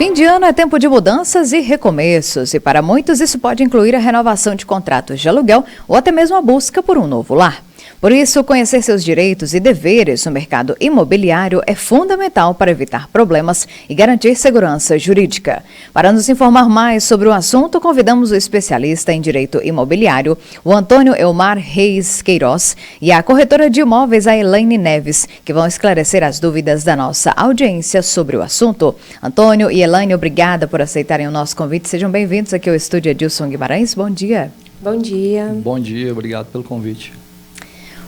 Fim de ano é tempo de mudanças e recomeços, e para muitos isso pode incluir a renovação de contratos de aluguel ou até mesmo a busca por um novo lar. Por isso, conhecer seus direitos e deveres no mercado imobiliário é fundamental para evitar problemas e garantir segurança jurídica. Para nos informar mais sobre o assunto, convidamos o especialista em direito imobiliário, o Antônio Elmar Reis Queiroz, e a corretora de imóveis, a Elaine Neves, que vão esclarecer as dúvidas da nossa audiência sobre o assunto. Antônio e Elaine, obrigada por aceitarem o nosso convite. Sejam bem-vindos aqui ao estúdio Edilson Guimarães. Bom dia. Bom dia. Bom dia, obrigado pelo convite.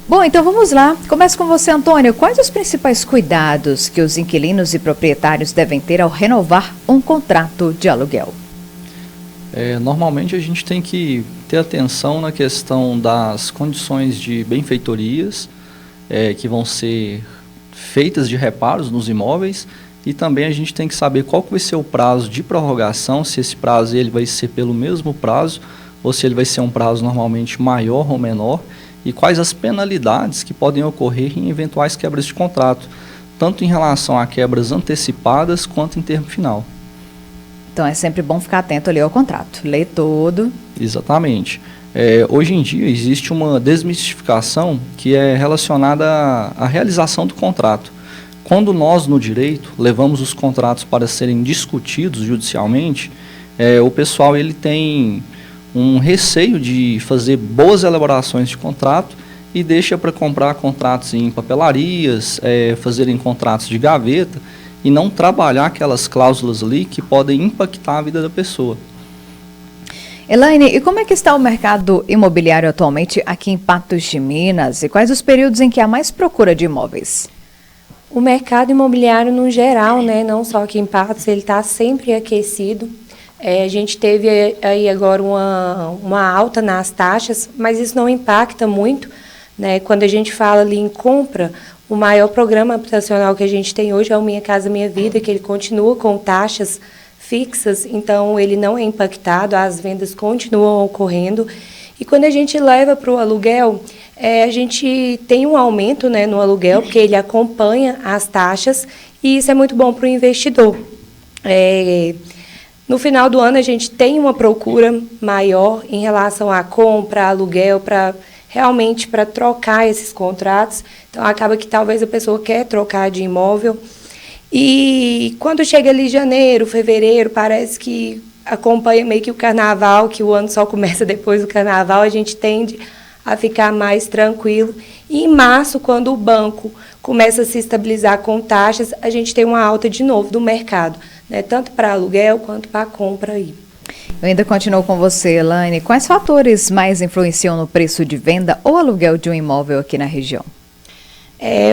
Bom, então vamos lá. Começo com você, Antônio. Quais os principais cuidados que os inquilinos e proprietários devem ter ao renovar um contrato de aluguel? Normalmente a gente tem que ter atenção na questão das condições de benfeitorias que vão ser feitas de reparos nos imóveis, e também a gente tem que saber qual que vai ser o prazo de prorrogação, se esse prazo ele vai ser pelo mesmo prazo ou se ele vai ser um prazo normalmente maior ou menor, e quais as penalidades que podem ocorrer em eventuais quebras de contrato, tanto em relação a quebras antecipadas quanto em termo final. Então é sempre bom ficar atento ali ao contrato, ler todo. Exatamente. Hoje em dia existe uma desmistificação que é relacionada à realização do contrato. Quando nós, no direito, levamos os contratos para serem discutidos judicialmente, o pessoal ele tem um receio de fazer boas elaborações de contrato e deixa para comprar contratos em papelarias, fazerem contratos de gaveta e não trabalhar aquelas cláusulas ali que podem impactar a vida da pessoa. Elaine, e como é que está o mercado imobiliário atualmente aqui em Patos de Minas? E quais os períodos em que há mais procura de imóveis? O mercado imobiliário no geral, né, não só aqui em Patos, ele está sempre aquecido. A gente teve aí agora uma alta nas taxas, mas isso não impacta muito, né? Quando a gente fala ali em compra, o maior programa habitacional que a gente tem hoje é o Minha Casa Minha Vida, que ele continua com taxas fixas, então ele não é impactado, as vendas continuam ocorrendo. E quando a gente leva para o aluguel, a gente tem um aumento, né, no aluguel, porque ele acompanha as taxas, e isso é muito bom para o investidor. No final do ano, a gente tem uma procura maior em relação à compra, aluguel, realmente para trocar esses contratos. Então, acaba que talvez a pessoa quer trocar de imóvel. E quando chega ali janeiro, fevereiro, parece que acompanha meio que o carnaval, que o ano só começa depois do carnaval, a gente tende a ficar mais tranquilo. E em março, quando o banco começa a se estabilizar com taxas, a gente tem uma alta de novo do mercado, né, tanto para aluguel quanto para compra aí. Eu ainda continuo com você, Elaine. Quais fatores mais influenciam no preço de venda ou aluguel de um imóvel aqui na região?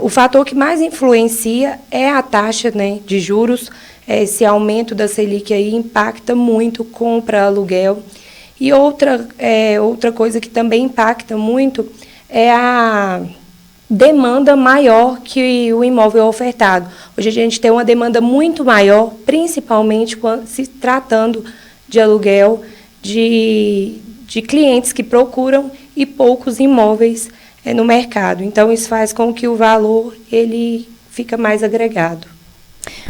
O fator que mais influencia é a taxa, né, de juros. Esse aumento da Selic aí impacta muito compra, aluguel. E outra coisa que também impacta muito é a demanda maior que o imóvel é ofertado. Hoje a gente tem uma demanda muito maior, principalmente quando se tratando de aluguel, de clientes que procuram e poucos imóveis no mercado. Então, isso faz com que o valor ele fica mais agregado.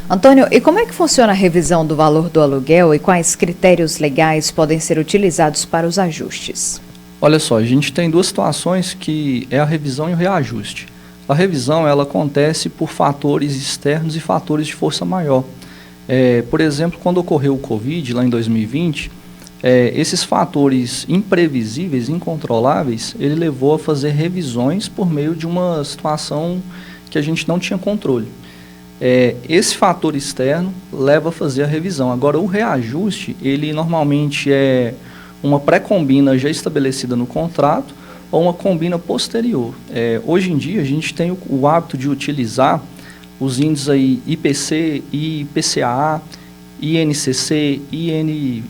Antônio, e como é que funciona a revisão do valor do aluguel e quais critérios legais podem ser utilizados para os ajustes? Olha só, a gente tem duas situações que é a revisão e o reajuste. A revisão ela acontece por fatores externos e fatores de força maior. Por exemplo, quando ocorreu o Covid, lá em 2020, esses fatores imprevisíveis, incontroláveis, ele levou a fazer revisões por meio de uma situação que a gente não tinha controle. Esse fator externo leva a fazer a revisão. Agora, o reajuste, ele normalmente é uma pré-combina já estabelecida no contrato ou uma combina posterior. Hoje em dia, a gente tem o hábito de utilizar os índices aí IPC, IPCA, INCC,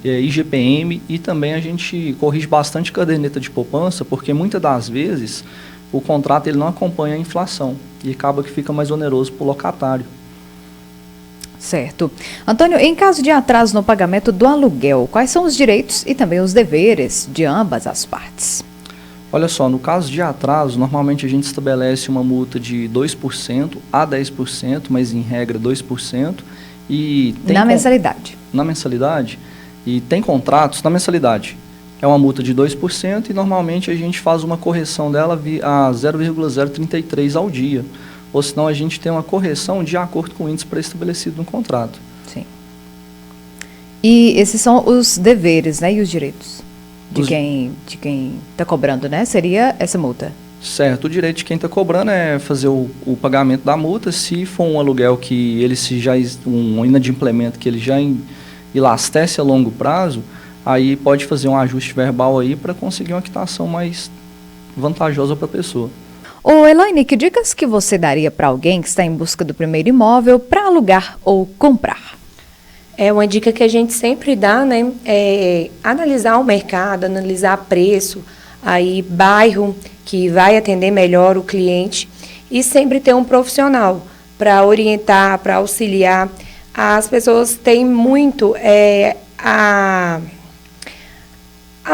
IGPM, e também a gente corrige bastante caderneta de poupança, porque muitas das vezes o contrato ele não acompanha a inflação e acaba que fica mais oneroso para o locatário. Certo. Antônio, em caso de atraso no pagamento do aluguel, quais são os direitos e também os deveres de ambas as partes? Olha só, no caso de atraso, normalmente a gente estabelece uma multa de 2% a 10%, mas em regra 2%, E na mensalidade. Na mensalidade. E tem contratos na mensalidade. É uma multa de 2% e normalmente a gente faz uma correção dela a 0,033 ao dia. Ou senão a gente tem uma correção de acordo com o índice pré-estabelecido no contrato. Sim. E esses são os deveres, né, e os direitos de quem está cobrando, né? Seria essa multa. Certo. O direito de quem está cobrando é fazer o pagamento da multa. Se for um aluguel que ele um inadimplemento que ele já elastece a longo prazo, aí pode fazer um ajuste verbal aí para conseguir uma quitação mais vantajosa para a pessoa. Ô Elaine, que dicas que você daria para alguém que está em busca do primeiro imóvel para alugar ou comprar? Uma dica que a gente sempre dá, né, é analisar o mercado, analisar preço, aí bairro que vai atender melhor o cliente e sempre ter um profissional para orientar, para auxiliar. As pessoas têm muito a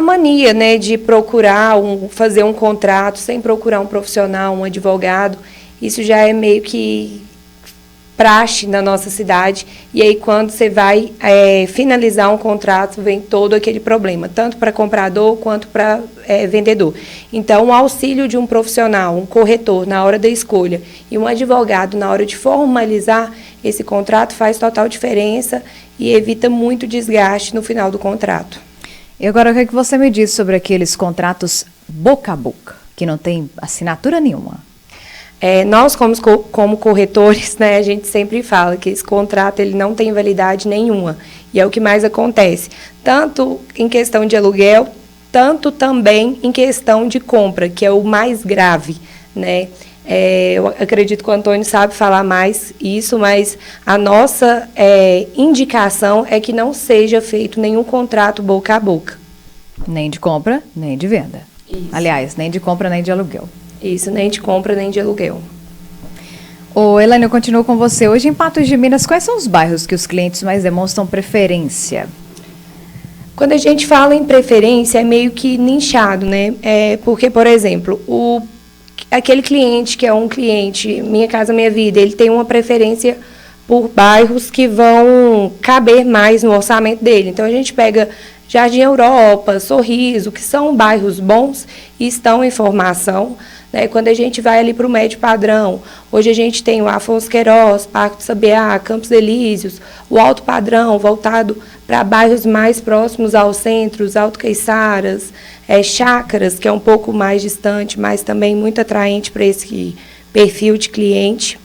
mania, né, de procurar fazer um contrato sem procurar um profissional, um advogado. Isso já é meio que praxe na nossa cidade. E aí, quando você vai finalizar um contrato, vem todo aquele problema, tanto para comprador quanto para vendedor. Então, o auxílio de um profissional, um corretor, na hora da escolha, e um advogado na hora de formalizar esse contrato faz total diferença e evita muito desgaste no final do contrato. E agora, o que é que você me diz sobre aqueles contratos boca a boca, que não tem assinatura nenhuma? Nós, como corretores, né, a gente sempre fala que esse contrato ele não tem validade nenhuma. E é o que mais acontece, tanto em questão de aluguel, tanto também em questão de compra, que é o mais grave, né? Eu acredito que o Antônio sabe falar mais isso, mas a nossa indicação é que não seja feito nenhum contrato boca a boca. Nem de compra, nem de venda. Isso. Aliás, nem de compra, nem de aluguel. Isso, nem de compra, nem de aluguel. Ô, Elaine, eu continuo com você. Hoje, em Patos de Minas, quais são os bairros que os clientes mais demonstram preferência? Quando a gente fala em preferência, é meio que nichado, né? Porque, por exemplo, aquele cliente que é um cliente Minha Casa Minha Vida, ele tem uma preferência por bairros que vão caber mais no orçamento dele. Então, a gente pega Jardim Europa, Sorriso, que são bairros bons e estão em formação. Né? Quando a gente vai ali para o médio padrão, hoje a gente tem o Afonso Queiroz, Parque do Sabiá, Campos Elíseos, o alto padrão voltado para bairros mais próximos aos centros, Alto Queiçaras, Chácaras, que é um pouco mais distante, mas também muito atraente para esse perfil de cliente.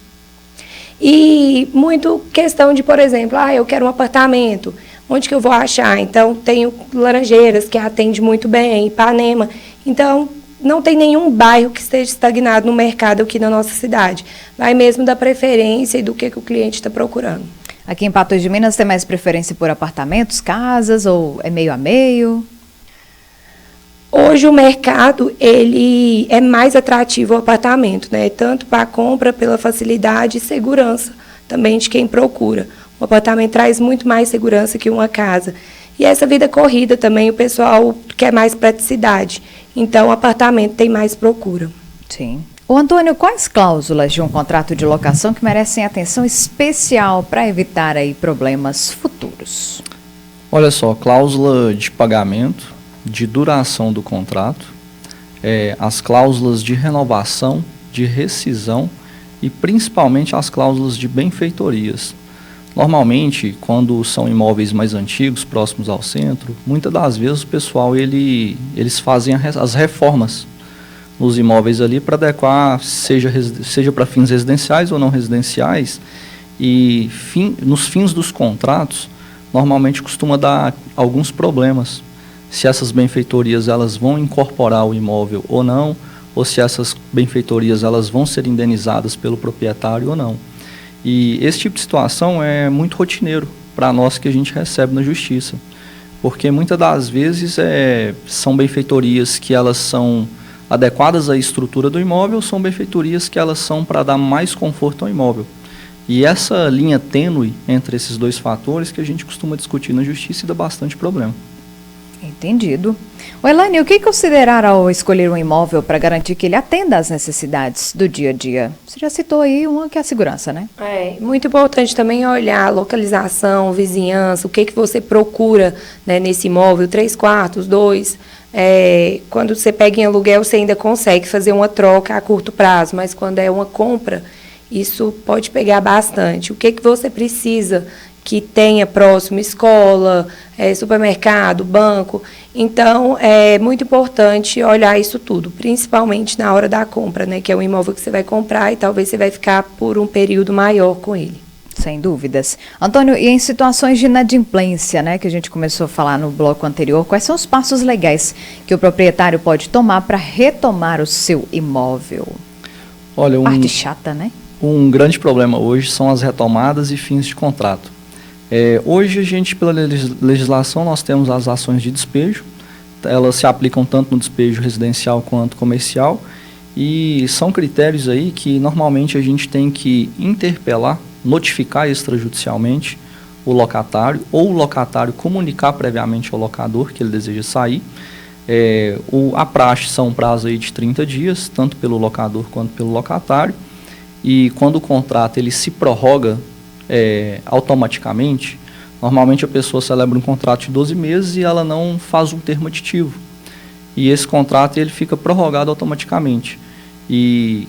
E muito questão de, por exemplo, eu quero um apartamento, onde que eu vou achar? Então, tenho Laranjeiras, que atende muito bem, Ipanema. Então, não tem nenhum bairro que esteja estagnado no mercado aqui na nossa cidade. Vai mesmo da preferência e do que o cliente está procurando. Aqui em Patos de Minas tem mais preferência por apartamentos, casas ou é meio a meio? Hoje o mercado ele é mais atrativo o apartamento, né? Tanto para a compra, pela facilidade e segurança também de quem procura. O apartamento traz muito mais segurança que uma casa. E essa vida corrida também, o pessoal quer mais praticidade. Então, o apartamento tem mais procura. Sim. Ô Antônio, quais cláusulas de um contrato de locação que merecem atenção especial para evitar aí problemas futuros? Olha só, cláusula de pagamento, de duração do contrato, as cláusulas de renovação, de rescisão e principalmente as cláusulas de benfeitorias. Normalmente, quando são imóveis mais antigos, próximos ao centro, muitas das vezes o pessoal eles fazem as reformas nos imóveis ali para adequar, seja para fins residenciais ou não residenciais, e nos fins dos contratos, normalmente costuma dar alguns problemas. Se essas benfeitorias elas vão incorporar o imóvel ou não, ou se essas benfeitorias elas vão ser indenizadas pelo proprietário ou não. E esse tipo de situação é muito rotineiro para nós que a gente recebe na justiça, porque muitas das vezes são benfeitorias que elas são adequadas à estrutura do imóvel, são benfeitorias que elas são para dar mais conforto ao imóvel. E essa linha tênue entre esses dois fatores que a gente costuma discutir na justiça e dá bastante problema. Entendido. O Elaine, o que considerar ao escolher um imóvel para garantir que ele atenda às necessidades do dia a dia? Você já citou aí uma que é a segurança, né? É muito importante também olhar a localização, vizinhança, o que você procura, né, nesse imóvel, 3 quartos, 2. Quando você pega em aluguel, você ainda consegue fazer uma troca a curto prazo, mas quando é uma compra, isso pode pegar bastante. O que você precisa que tenha próximo escola, supermercado, banco. Então, é muito importante olhar isso tudo, principalmente na hora da compra, né, que é o imóvel que você vai comprar e talvez você vai ficar por um período maior com ele. Sem dúvidas. Antônio, e em situações de inadimplência, né, que a gente começou a falar no bloco anterior, quais são os passos legais que o proprietário pode tomar para retomar o seu imóvel? Olha, Parte chata, né? Um grande problema hoje são as retomadas e fins de contrato. Hoje, a gente, pela legislação, nós temos as ações de despejo. Elas se aplicam tanto no despejo residencial quanto comercial. E são critérios aí que, normalmente, a gente tem que interpelar, notificar extrajudicialmente o locatário, ou o locatário comunicar previamente ao locador que ele deseja sair. A praxe são um prazo aí de 30 dias, tanto pelo locador quanto pelo locatário. E quando o contrato ele se prorroga automaticamente, normalmente a pessoa celebra um contrato de 12 meses e ela não faz um termo aditivo. E esse contrato ele fica prorrogado automaticamente. E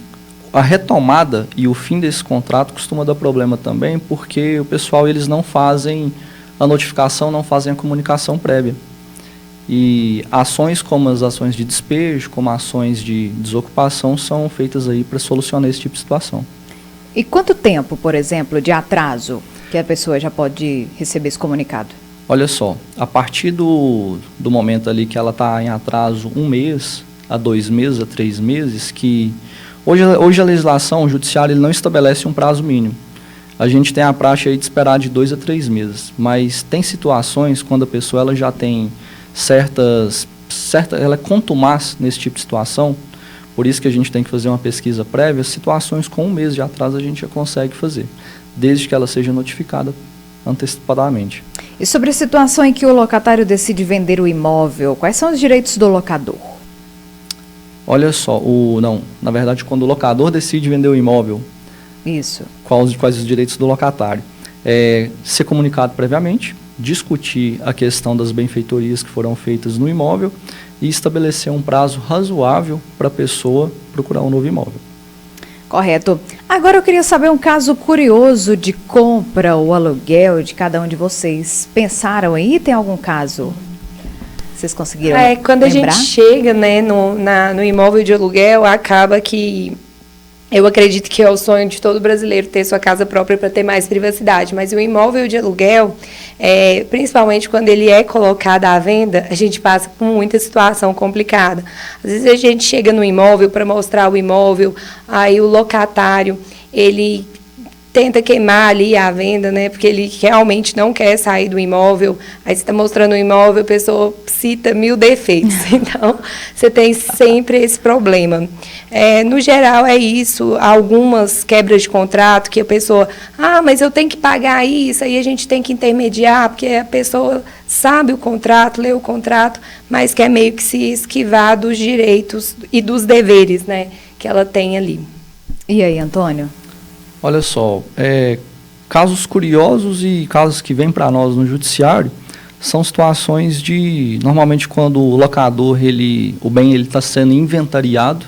a retomada e o fim desse contrato costuma dar problema também, porque o pessoal eles não fazem a notificação, não fazem a comunicação prévia. E ações como as ações de despejo, como ações de desocupação, são feitas aí para solucionar esse tipo de situação. E quanto tempo, por exemplo, de atraso que a pessoa já pode receber esse comunicado? Olha só, a partir do momento ali que ela está em atraso 1 mês, a 2 meses, a 3 meses, que hoje a legislação judiciária ele não estabelece um prazo mínimo. A gente tem a praxe aí de esperar de 2 a 3 meses, mas tem situações quando a pessoa ela já tem ela é contumaz nesse tipo de situação. Por isso que a gente tem que fazer uma pesquisa prévia. Situações com 1 mês de atraso a gente já consegue fazer, desde que ela seja notificada antecipadamente. E sobre a situação em que o locatário decide vender o imóvel, quais são os direitos do locador? Olha só, na verdade, quando o locador decide vender o imóvel, isso. Quais os direitos do locatário? Ser comunicado previamente, discutir a questão das benfeitorias que foram feitas no imóvel e estabelecer um prazo razoável para a pessoa procurar um novo imóvel. Correto. Agora eu queria saber um caso curioso de compra ou aluguel de cada um de vocês. Pensaram aí? Tem algum caso? Vocês conseguiram quando lembrar? A gente chega, né, no imóvel de aluguel, acaba que eu acredito que é o sonho de todo brasileiro ter sua casa própria para ter mais privacidade, mas o imóvel de aluguel, principalmente quando ele é colocado à venda, a gente passa por muita situação complicada. Às vezes a gente chega no imóvel para mostrar o imóvel, aí o locatário, ele tenta queimar ali a venda, né, porque ele realmente não quer sair do imóvel. Aí você está mostrando o imóvel, a pessoa cita 1000 defeitos. Então, você tem sempre esse problema. No geral, é isso. Algumas quebras de contrato que a pessoa... mas eu tenho que pagar isso, aí a gente tem que intermediar, porque a pessoa sabe o contrato, lê o contrato, mas quer meio que se esquivar dos direitos e dos deveres, né, que ela tem ali. E aí, Antônio? Olha só, casos curiosos e casos que vêm para nós no judiciário são situações de, normalmente quando o locador, o bem está sendo inventariado,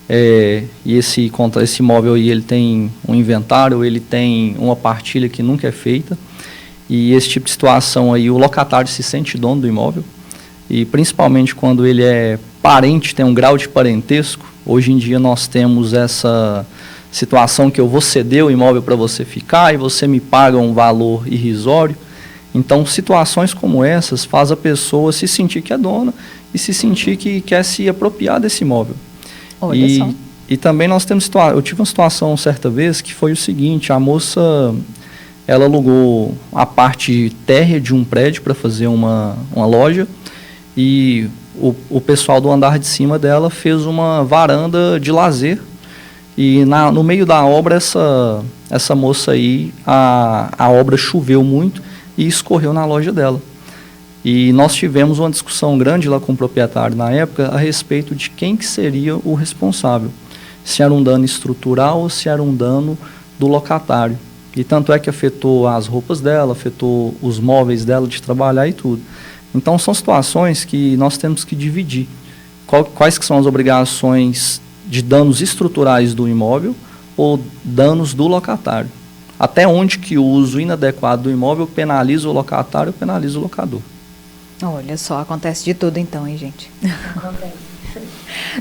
e esse imóvel aí, ele tem um inventário, ele tem uma partilha que nunca é feita, e esse tipo de situação aí, o locatário se sente dono do imóvel, e principalmente quando ele é parente, tem um grau de parentesco. Hoje em dia nós temos essa situação que eu vou ceder o imóvel para você ficar e você me paga um valor irrisório. Então, situações como essas faz a pessoa se sentir que é dona e se sentir que quer se apropriar desse imóvel. Olha só. E também nós temos eu tive uma situação certa vez que foi o seguinte: a moça, ela alugou a parte térrea de um prédio para fazer uma loja, e o pessoal do andar de cima dela fez uma varanda de lazer. E no meio da obra, essa moça aí, a obra choveu muito e escorreu na loja dela. E nós tivemos uma discussão grande lá com o proprietário na época a respeito de quem que seria o responsável. Se era um dano estrutural ou se era um dano do locatário. E tanto é que afetou as roupas dela, afetou os móveis dela de trabalhar e tudo. Então são situações que nós temos que dividir. Quais que são as obrigações de danos estruturais do imóvel ou danos do locatário? Até onde que o uso inadequado do imóvel penaliza o locatário ou penaliza o locador? Olha só, acontece de tudo então, hein, gente? Acontece.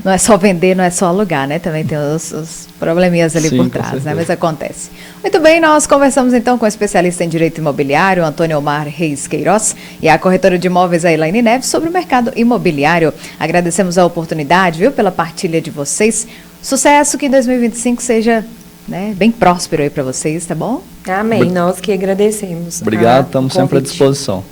Não é só vender, não é só alugar, né? Também tem os probleminhas ali por trás, né? Mas acontece. Muito bem, nós conversamos então com o especialista em direito imobiliário, Antônio Omar Reis Queiroz, e a corretora de imóveis, a Elaine Neves, sobre o mercado imobiliário. Agradecemos a oportunidade, viu, pela partilha de vocês. Sucesso, que em 2025 seja, né, bem próspero aí para vocês, tá bom? Amém, nós que agradecemos. Obrigado, estamos sempre à disposição.